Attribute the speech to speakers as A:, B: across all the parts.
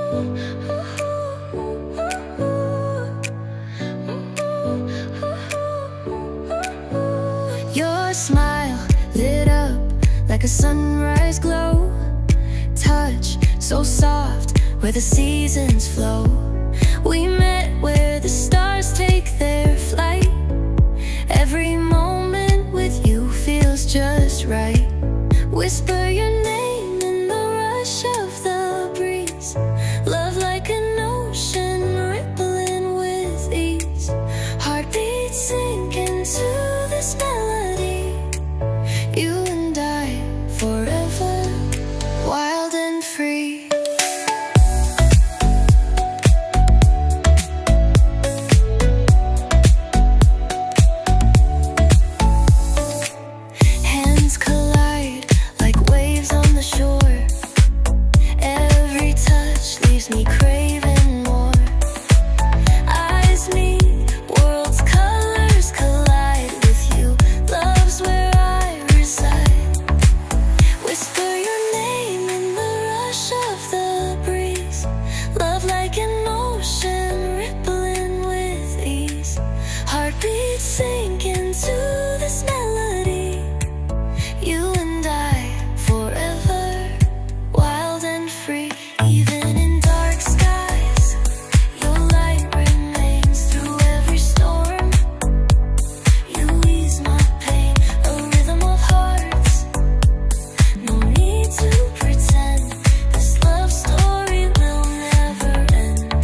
A: Your smile lit up like a sunrise glow. Touch so soft where the seasons flow. We met where the stars take their flight. Every moment with you feels just right. Whisper your name in the rush of the breeze. Love like an ocean rippling with ease. Heartbeats sink into this melody. You and I forever, wild and free. Hands collide like waves on the shore. Every touch leaves me craving more. Eyes meet, worlds' colors collide with you. Love's where I reside. Whisper your name in the rush of the breeze. Love like an ocean rippling with ease. Heartbeats sink into this melody. You and I forever, wild and free. Even in dark skies, your light remains through every storm. You ease my pain, a rhythm of hearts. No need to pretend, this love story will never end.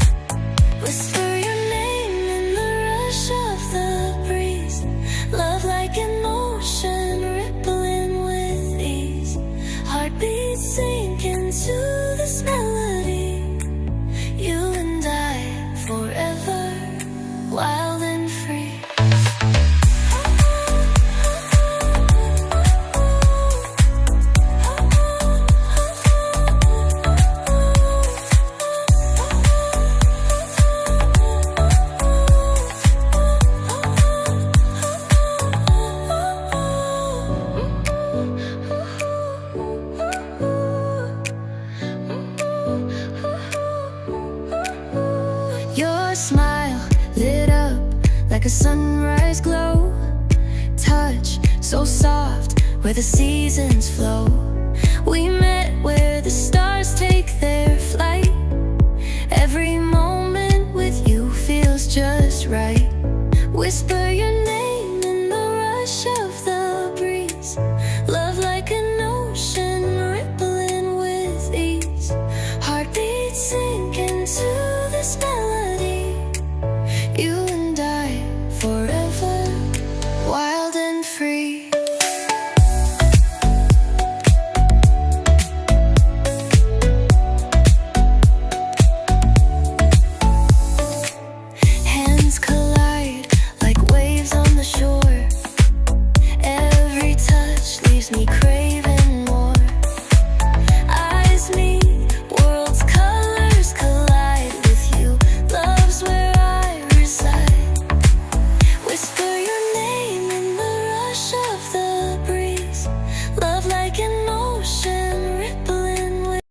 A: Whisper your name in the rush of the breeze. Love like an ocean rippling with ease. Heartbeats sink into this melody. You and I forever, wild and free. Your smile lit up like a sunrise glow. Touch so soft where the seasons flow. We met where the stars take their flight. Every moment with you feels just right. Whisper your name in the rush of the breeze. Love like an ocean rippling with ease. Heartbeats sing